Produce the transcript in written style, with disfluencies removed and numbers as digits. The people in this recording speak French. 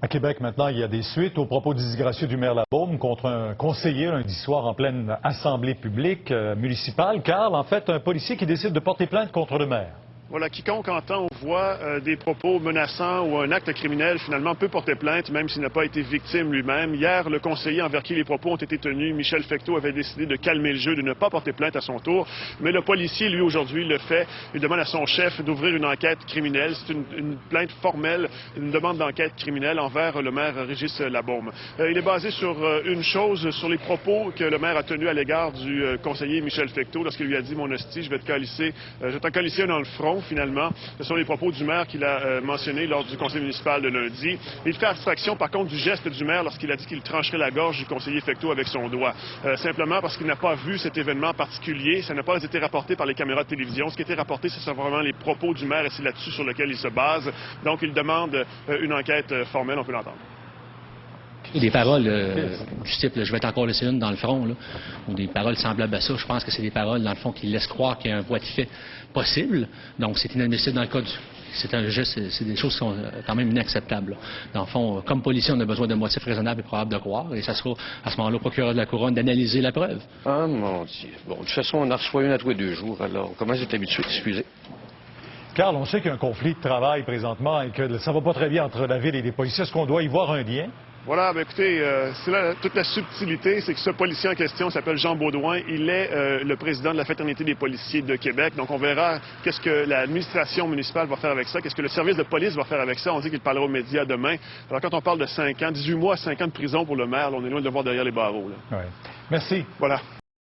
À Québec, maintenant, il y a des suites aux propos disgracieux du maire Labaume contre un conseiller lundi soir en pleine assemblée publique municipale. Carl, en fait, un policier qui décide de porter plainte contre le maire. Voilà, quiconque entend ou voit des propos menaçants ou un acte criminel, finalement, peut porter plainte, même s'il n'a pas été victime lui-même. Hier, le conseiller envers qui les propos ont été tenus, Michel Fecteau, avait décidé de calmer le jeu, de ne pas porter plainte à son tour. Mais le policier, lui, aujourd'hui, le fait. Il demande à son chef d'ouvrir une enquête criminelle. C'est une plainte formelle, une demande d'enquête criminelle envers le maire Régis Labaume. Il est basé sur une chose, sur les propos que le maire a tenus à l'égard du conseiller Michel Fecteau, lorsqu'il lui a dit « Mon hostie, je vais t'en calisser un dans le front ». Finalement, ce sont les propos du maire qu'il a mentionnés lors du conseil municipal de lundi. Il fait abstraction, par contre, du geste du maire lorsqu'il a dit qu'il trancherait la gorge du conseiller Fecteau avec son doigt. Simplement parce qu'il n'a pas vu cet événement particulier. Ça n'a pas été rapporté par les caméras de télévision. Ce qui a été rapporté, c'est vraiment les propos du maire et c'est là-dessus sur lequel il se base. Donc, il demande une enquête formelle. On peut l'entendre. Des paroles du type « je vais t'encore laisser une dans le front », ou des paroles semblables à ça, je pense que c'est des paroles, dans le fond, qui laissent croire qu'il y a un voie de fait possible. Donc, c'est inadmissible dans le cas du... C'est un geste, c'est des choses qui sont quand même inacceptables. Dans le fond, comme policier, on a besoin d'un motif raisonnable et probable de croire, et ça sera à ce moment-là au procureur de la Couronne d'analyser la preuve. Ah, mon Dieu. Bon, de toute façon, on en reçoit une à tous les 2 jours, alors comment vous êtes habitué? Excusez. Carl, on sait qu'il y a un conflit de travail présentement et que ça va pas très bien entre la ville et les policiers. Est-ce qu'on doit y voir un lien? Voilà, ben écoutez, c'est là toute la subtilité, c'est que ce policier en question s'appelle Jean Baudouin. Il est le président de la Fraternité des policiers de Québec. Donc, on verra qu'est-ce que l'administration municipale va faire avec ça, qu'est-ce que le service de police va faire avec ça. On dit qu'il parlera aux médias demain. Alors, quand on parle de 5 ans, 18 mois, 5 ans de prison pour le maire, là, on est loin de le voir derrière les barreaux. Là. Ouais. Merci. Voilà.